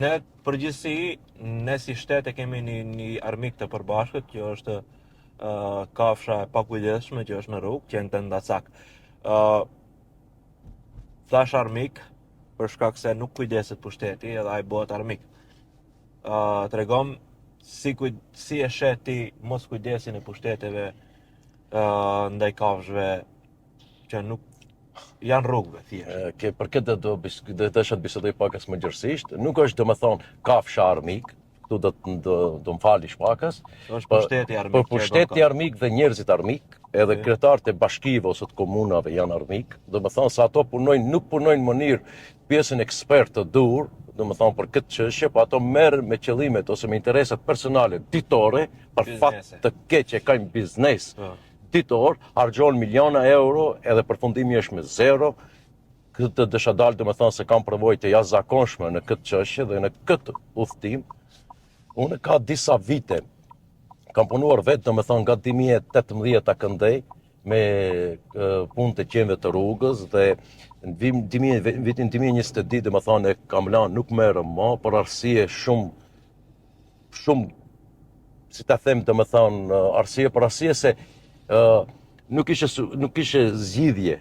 Ne përgjithësi, ne si shtet e kemi një armik të përbashkët, që është kafsha e pakujdesshme që është në rrugë, që në të ndacak. Thash armik, për shkak se nuk kujdeset pushteti, edhe ai bëhet armik. Tregom si e shet ti mos kujdesin e pushteteve ndaj kafshëve që nuk janë rrugëve, thjesht. Për këtë do të bisedoj pakës më gjërësisht. Nuk është domethënë kafsha armik, këtu do më falish pakës. Është pushteti armik. Për pushteti armik dhe njerëzit armik, edhe kryetarët e bashkive ose të komunave janë armik, domethënë se ato nuk punojnë në mënyrë pjesën ekspert të dur, domethënë për këtë çështje, po ato merren me qëllimet ose me interesat personale ditore, për fat të keq e kanë biznes. Ditor, hargjon miliona euro, edhe përfundimi është me zero. Këtë dësha dalë, domethënë se kam përvojë të jashtëzakonshme në këtë çështje dhe në këtë udhtim. Unë ka disa vite kam punuar vetë, domethënë nga 2018 këndej me punë të qenëve të rrugës dhe në vitin 2022 domethënë kam lanë, nuk merrem më për arsye shumë si ta them domethënë arsye se nuk ishe zgjidhje